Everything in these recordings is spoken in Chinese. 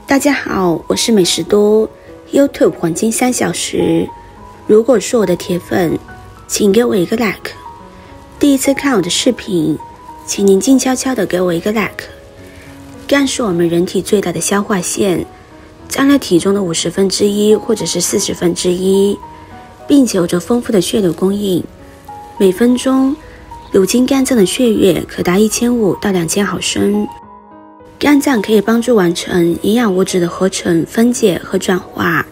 大家好，我是美食多 YouTube 黄金3小时。如果是我的铁粉，请给我一个 like。第一次看我的视频，请您静悄悄的给我一个 like。肝是我们人体最大的消化腺，占了体重的1/50或者是1/40，并且有着丰富的血流供应。每分钟流经肝脏的血液可达1500到2000毫升。肝脏可以帮助完成营养物质的合成、分解和转化，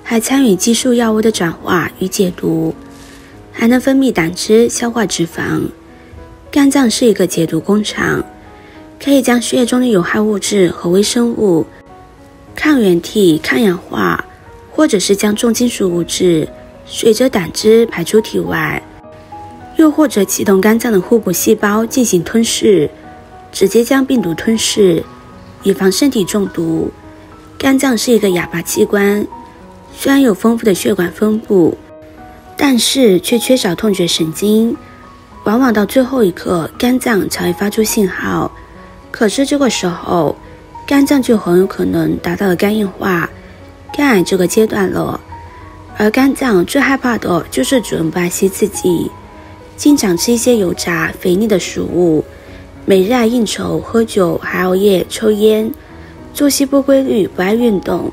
还参与激素药物的转化与解毒，还能分泌胆汁消化脂肪。肝脏是一个解毒工厂，可以将血液中的有害物质和微生物、抗原体抗氧化，或者是将重金属物质随着胆汁排出体外，又或者启动肝脏的互补细胞进行吞噬，直接将病毒吞噬，以防身体中毒。肝脏是一个哑巴器官，虽然有丰富的血管分布，但是却缺少痛觉神经，往往到最后一刻肝脏才会发出信号。可是这个时候肝脏就很有可能达到了肝硬化、肝癌这个阶段了。而肝脏最害怕的就是主人不爱惜自己，经常吃一些油炸肥腻的食物，每日爱应酬、喝酒，还熬夜、抽烟，作息不规律，不爱运动，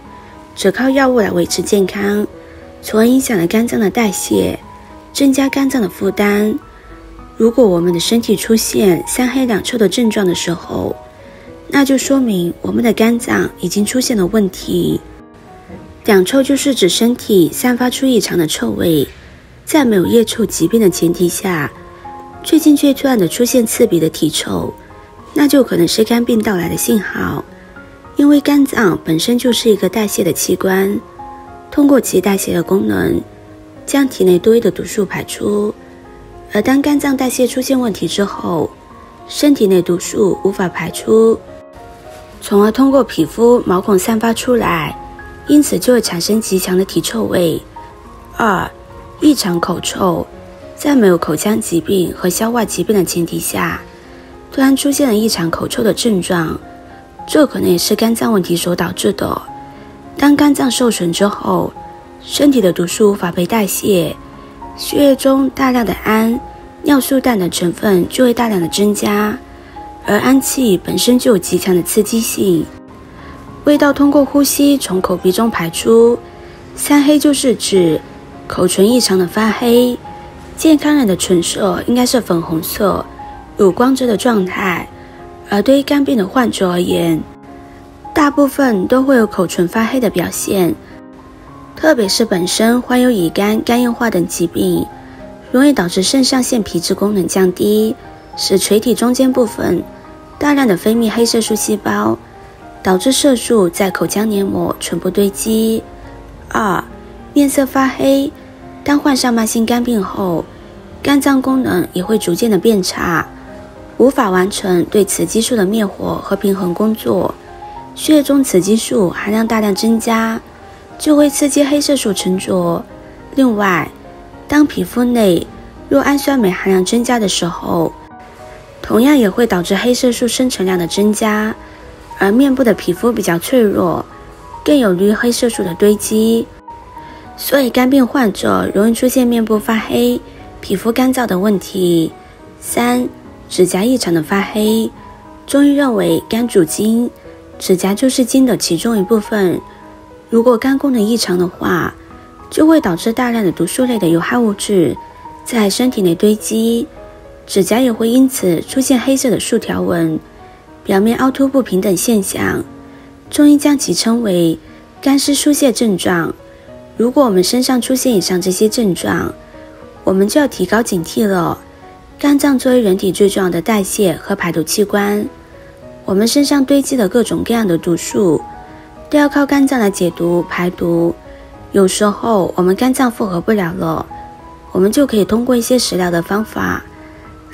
只靠药物来维持健康，从而影响了肝脏的代谢，增加肝脏的负担。如果我们的身体出现3黑2臭的症状的时候，那就说明我们的肝脏已经出现了问题。2臭就是指身体散发出异常的臭味，在没有腋臭疾病的前提下，最近却突然的出现刺鼻的体臭，那就可能是肝病到来的信号。因为肝脏本身就是一个代谢的器官，通过其代谢的功能，将体内多余的毒素排出。而当肝脏代谢出现问题之后，身体内毒素无法排出，从而通过皮肤毛孔散发出来，因此就会产生极强的体臭味。2. 异常口臭，在没有口腔疾病和消化疾病的前提下，突然出现了异常口臭的症状，这可能也是肝脏问题所导致的。当肝脏受损之后，身体的毒素无法被代谢，血液中大量的氨、尿素氮的成分就会大量的增加，而氨气本身就有极强的刺激性，味道通过呼吸从口鼻中排出。3黑就是指口唇异常的发黑，健康人的唇色应该是粉红色，有光泽的状态，而对于肝病的患者而言，大部分都会有口唇发黑的表现，特别是本身患有乙肝、肝硬化等疾病，容易导致肾上腺皮质功能降低，使垂体中间部分大量的分泌黑色素细胞，导致色素在口腔黏膜唇部堆积。2. 面色发黑，当患上慢性肝病后，肝脏功能也会逐渐的变差，无法完成对雌激素的灭活和平衡工作，血液中雌激素含量大量增加，就会刺激黑色素沉着。另外，当皮肤内若氨酸酶含量增加的时候，同样也会导致黑色素生成量的增加，而面部的皮肤比较脆弱，更有利于黑色素的堆积，所以肝病患者容易出现面部发黑、皮肤干燥的问题。3. 指甲异常的发黑，中医认为肝主筋，指甲就是筋的其中一部分，如果肝功能异常的话，就会导致大量的毒素类的有害物质在身体内堆积，指甲也会因此出现黑色的竖条纹，表面凹凸不平等现象，中医将其称为肝湿疏泄症状。如果我们身上出现以上这些症状，我们就要提高警惕了。肝脏作为人体最重要的代谢和排毒器官，我们身上堆积的各种各样的毒素都要靠肝脏来解毒排毒。有时候我们肝脏负荷不了了，我们就可以通过一些食疗的方法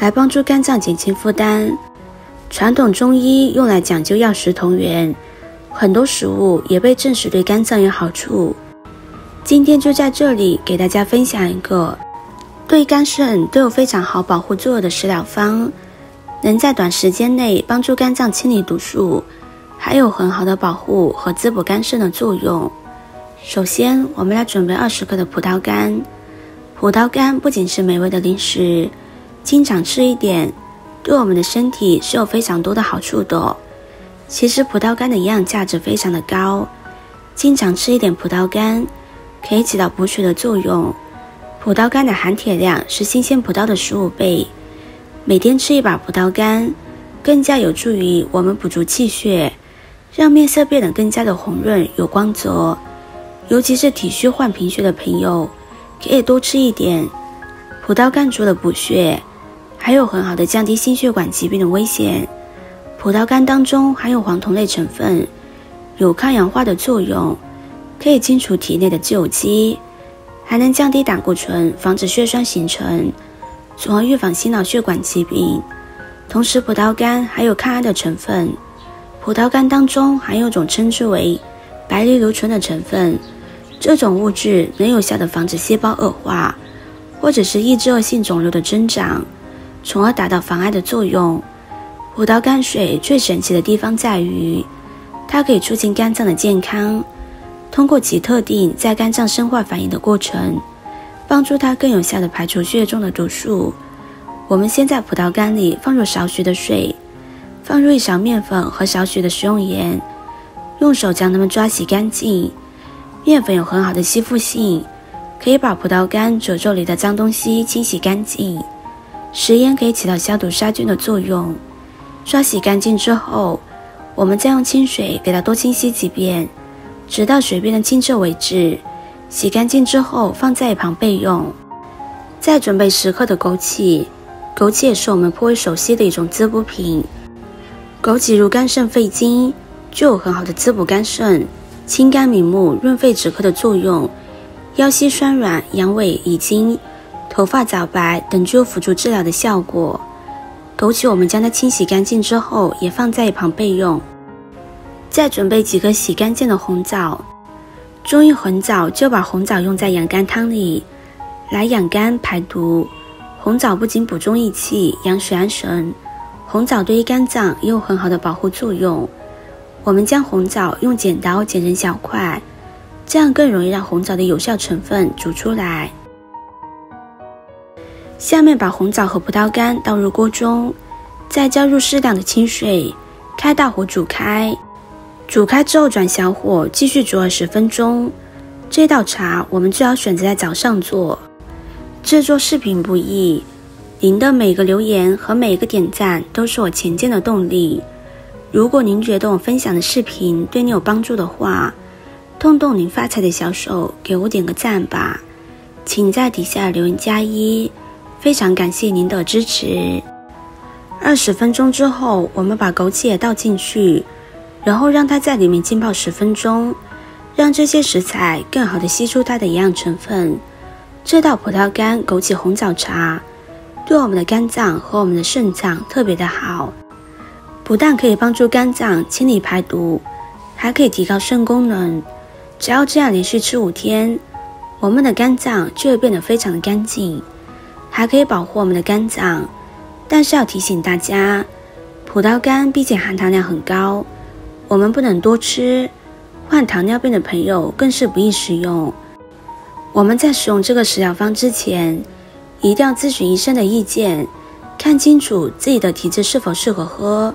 来帮助肝脏减轻负担。传统中医用来讲究药食同源，很多食物也被证实对肝脏有好处。今天就在这里给大家分享一个对肝肾都有非常好保护作用的食疗方，能在短时间内帮助肝脏清理毒素，还有很好的保护和滋补肝肾的作用。首先，我们来准备20克的葡萄干。葡萄干不仅是美味的零食，经常吃一点，对我们的身体是有非常多的好处的。其实葡萄干的营养价值非常的高，经常吃一点葡萄干可以起到补血的作用。葡萄干的含铁量是新鲜葡萄的15倍，每天吃一把葡萄干，更加有助于我们补足气血，让面色变得更加的红润有光泽。尤其是体虚患贫血的朋友，可以多吃一点。葡萄干除了补血，还有很好的降低心血管疾病的危险。葡萄干当中含有黄酮类成分，有抗氧化的作用，可以清除体内的自由基，还能降低胆固醇，防止血栓形成，从而预防心脑血管疾病。同时葡萄干还有抗癌的成分，葡萄干当中含有一种称之为白藜芦醇的成分，这种物质能有效地防止细胞恶化，或者是抑制恶性肿瘤的增长，从而达到防癌的作用。葡萄干水最神奇的地方在于，它可以促进肝脏的健康，通过其特定在肝脏生化反应的过程，帮助它更有效地排除血液中的毒素。我们先在葡萄干里放入少许的水，放入1勺面粉和少许的食用盐，用手将它们抓洗干净。面粉有很好的吸附性，可以把葡萄干褶皱里的脏东西清洗干净。食盐可以起到消毒杀菌的作用。刷洗干净之后，我们再用清水给它多清洗几遍，直到水变得清澈为止。洗干净之后放在一旁备用。再准备10克的枸杞，枸杞也是我们颇为熟悉的一种滋补品。枸杞入肝肾肺经，具有很好的滋补肝肾、清肝明目、润肺止咳的作用。腰膝酸软、阳痿、遗精、头发早白等具有辅助治疗的效果。枸杞我们将它清洗干净之后也放在一旁备用。再准备几颗洗干净的红枣。中医红枣就把红枣用在养肝汤里，来养肝排毒。红枣不仅补中益气、养血安神，红枣对于肝脏也有很好的保护作用。我们将红枣用剪刀剪成小块，这样更容易让红枣的有效成分煮出来。下面把红枣和葡萄干倒入锅中，再加入适量的清水，开大火煮开。煮开之后转小火继续煮20分钟。这道茶我们最好选择在早上做。制作视频不易，您的每个留言和每一个点赞都是我前进的动力。如果您觉得我分享的视频对你有帮助的话，动动您发财的小手给我点个赞吧，请在底下留言加1，非常感谢您的支持。20分钟之后，我们把枸杞也倒进去，然后让它在里面浸泡10分钟，让这些食材更好地吸出它的营养成分。这道葡萄干枸杞红枣茶对我们的肝脏和我们的肾脏特别的好，不但可以帮助肝脏清理排毒，还可以提高肾功能。只要这样连续吃5天，我们的肝脏就会变得非常的干净，还可以保护我们的肝脏。但是要提醒大家，葡萄干毕竟含糖量很高，我们不能多吃，患糖尿病的朋友更是不宜食用。我们在使用这个食疗方之前，一定要咨询医生的意见，看清楚自己的体质是否适合喝。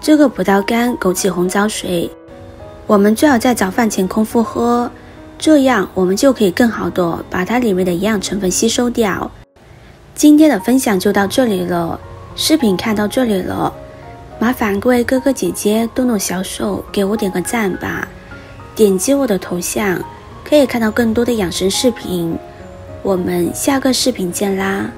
这个葡萄干枸杞红枣水，我们最好在早饭前空腹喝，这样我们就可以更好的把它里面的营养成分吸收掉。今天的分享就到这里了，视频看到这里了，麻烦各位哥哥姐姐动动小手给我点个赞吧，点击我的头像可以看到更多的养生视频。我们下个视频见啦！